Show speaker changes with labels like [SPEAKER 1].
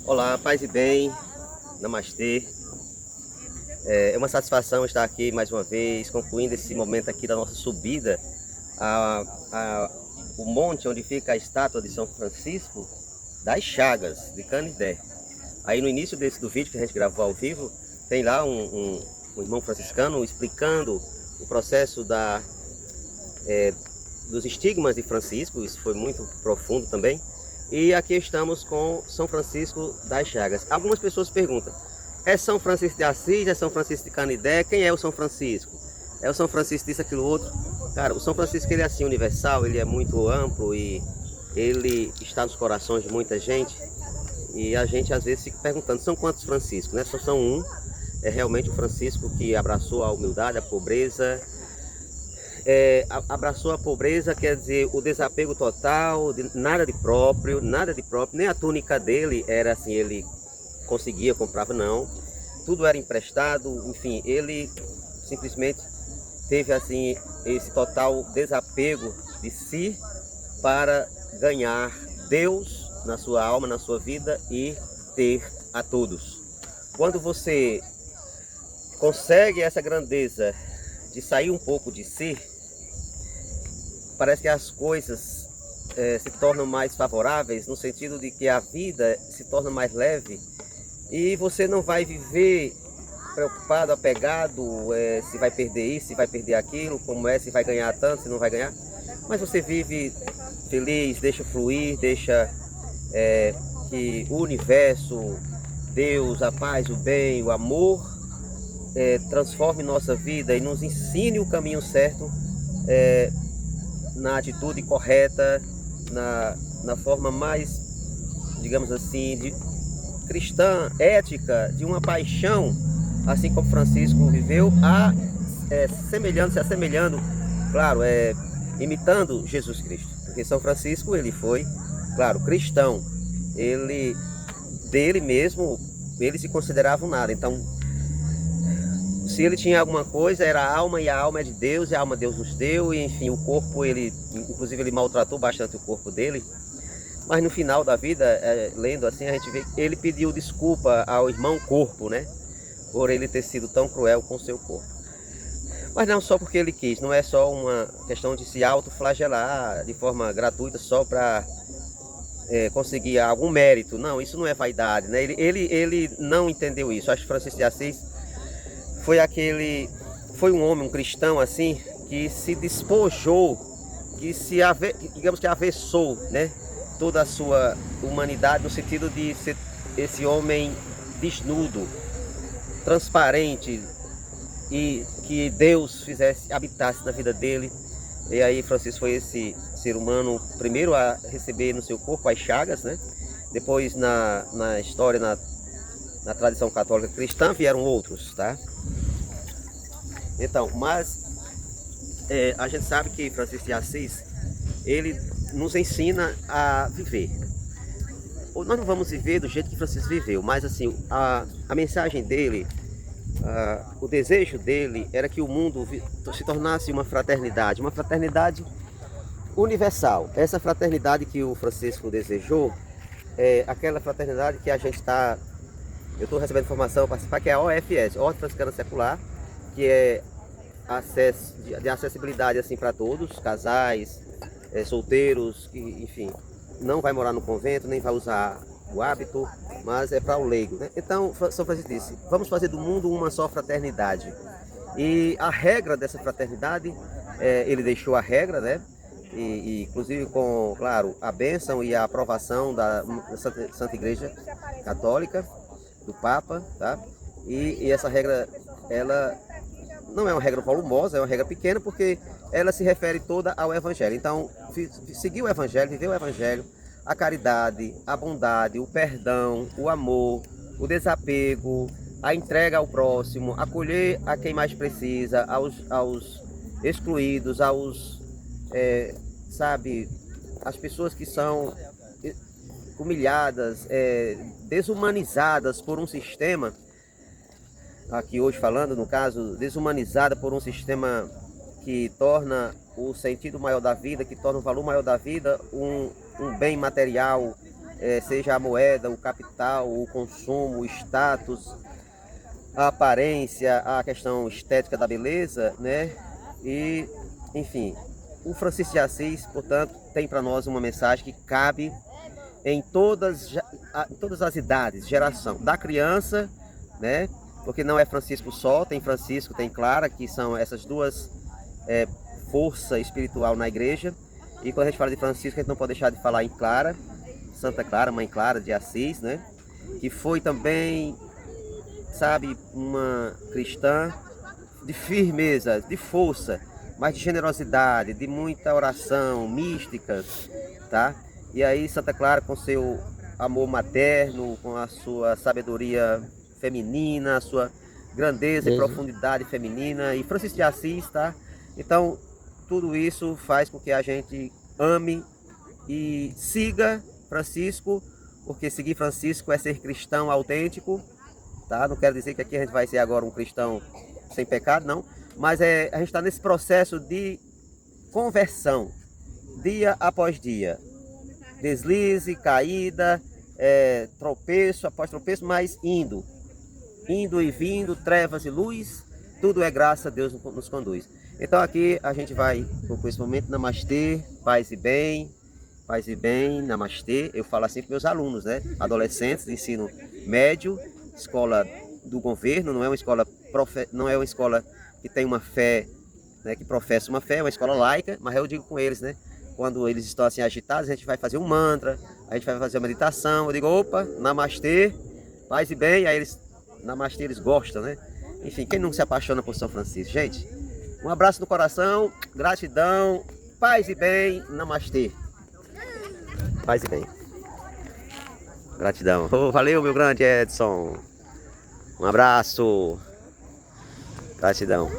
[SPEAKER 1] Olá, paz e bem, namastê. É uma satisfação estar aqui mais uma vez, concluindo esse momento aqui da nossa subida o monte onde fica a estátua de São Francisco das Chagas, de Canindé. Aí no início do vídeo que a gente gravou ao vivo, tem lá um irmão franciscano explicando o processo dos estigmas de Francisco. Isso foi muito profundo também. E aqui estamos com São Francisco das Chagas. Algumas pessoas perguntam, é São Francisco de Assis, é São Francisco de Canindé? Quem é o São Francisco? É o São Francisco disso, aquilo, outro? Cara, o São Francisco, ele é assim universal, ele é muito amplo e ele está nos corações de muita gente. E a gente às vezes fica perguntando, são quantos Franciscos, né? Só são um, é realmente o Francisco que abraçou a humildade, a pobreza. Abraçou a pobreza, quer dizer, o desapego total, nada de próprio, nem a túnica dele era assim, ele conseguia, comprava, não. Tudo era emprestado, enfim, ele simplesmente teve assim esse total desapego de si para ganhar Deus na sua alma, na sua vida e ter a todos. Quando você consegue essa grandeza de sair um pouco de si, parece que as coisas se tornam mais favoráveis, no sentido de que a vida se torna mais leve e você não vai viver preocupado, apegado, se vai perder isso, se vai perder aquilo, se vai ganhar tanto, se não vai ganhar. Mas você vive feliz, deixa fluir, deixa que o universo, Deus, a paz, o bem, o amor transforme nossa vida e nos ensine o caminho certo, na atitude correta, na forma mais, digamos assim, de cristã, ética, de uma paixão, assim como Francisco viveu, se assemelhando, claro, imitando Jesus Cristo. Porque São Francisco, ele foi, claro, cristão, dele mesmo, ele se considerava um nada. Então, se ele tinha alguma coisa, era a alma, e a alma é de Deus, e a alma Deus nos deu, e enfim, o corpo, inclusive ele maltratou bastante o corpo dele, mas no final da vida, lendo assim, a gente vê que ele pediu desculpa ao irmão corpo, né, por ele ter sido tão cruel com o seu corpo. Mas não só porque ele quis, não é só uma questão de se autoflagelar de forma gratuita só para conseguir algum mérito. Não, isso não é vaidade, né? Ele não entendeu isso. Acho que Francisco de Assis foi um homem, um cristão assim, que se despojou, digamos que avessou, né, toda a sua humanidade, no sentido de ser esse homem desnudo, transparente, e que Deus habitasse na vida dele. E aí Francisco foi esse ser humano primeiro a receber no seu corpo as chagas, né? Depois na história, na tradição católica cristã, vieram outros, tá? Então, mas a gente sabe que Francisco de Assis, ele nos ensina a viver. Nós não vamos viver do jeito que Francisco viveu, mas assim, a mensagem dele, o desejo dele era que o mundo se tornasse uma fraternidade universal. Essa fraternidade que o Francisco desejou é aquela fraternidade que a gente eu estou recebendo informação para participar, que é a OFS, Ordem Franciscana Secular, que é de acessibilidade assim para todos, casais, solteiros, que, enfim, não vai morar no convento, nem vai usar o hábito, mas é para o leigo, né? Então, São Francisco disse, vamos fazer do mundo uma só fraternidade. E a regra dessa fraternidade, ele deixou a regra, né? E inclusive com, claro, a bênção e a aprovação da Santa Igreja Católica, do Papa, tá? E essa regra, ela não é uma regra volumosa, é uma regra pequena, porque ela se refere toda ao Evangelho. Então, seguir o Evangelho, viver o Evangelho, a caridade, a bondade, o perdão, o amor, o desapego, a entrega ao próximo, acolher a quem mais precisa, aos excluídos, as pessoas que são humilhadas, desumanizadas por um sistema, aqui hoje falando, no caso, desumanizada por um sistema que torna o sentido maior da vida, que torna o valor maior da vida um bem material seja a moeda, o capital, o consumo, o status, a aparência, a questão estética da beleza, né? E, enfim, o Francisco de Assis, portanto, tem para nós uma mensagem que cabe em todas as idades, geração, da criança, né? Porque não é Francisco só, tem Francisco, tem Clara, que são essas duas forças espiritual na igreja. E quando a gente fala de Francisco, a gente não pode deixar de falar em Clara, Santa Clara, Mãe Clara de Assis, né? Que foi também, sabe, uma cristã de firmeza, de força, mas de generosidade, de muita oração, mística, tá? E aí Santa Clara, com seu amor materno, com a sua sabedoria feminina, a sua grandeza e profundidade feminina, e Francisco de Assis, tá? Então, tudo isso faz com que a gente ame e siga Francisco, porque seguir Francisco é ser cristão autêntico, tá? Não quero dizer que aqui a gente vai ser agora um cristão sem pecado, não, mas a gente está nesse processo de conversão, dia após dia, deslize, caída, tropeço após tropeço, mas indo e vindo, trevas e luz, tudo é graça, Deus nos conduz. Então aqui a gente vai com esse momento, namastê, paz e bem, namastê. Eu falo assim para meus alunos, né? Adolescentes de ensino médio, escola do governo, não é uma escola que tem uma fé, né, que professa uma fé, é uma escola laica, mas eu digo com eles, né? Quando eles estão assim agitados, a gente vai fazer um mantra, a gente vai fazer uma meditação, eu digo, opa, namastê, paz e bem, aí eles, namastê, eles gostam, né? Enfim, quem não se apaixona por São Francisco? Gente, um abraço no coração, gratidão, paz e bem, namastê. Paz e bem. Gratidão. Oh, valeu, meu grande Edson. Um abraço. Gratidão.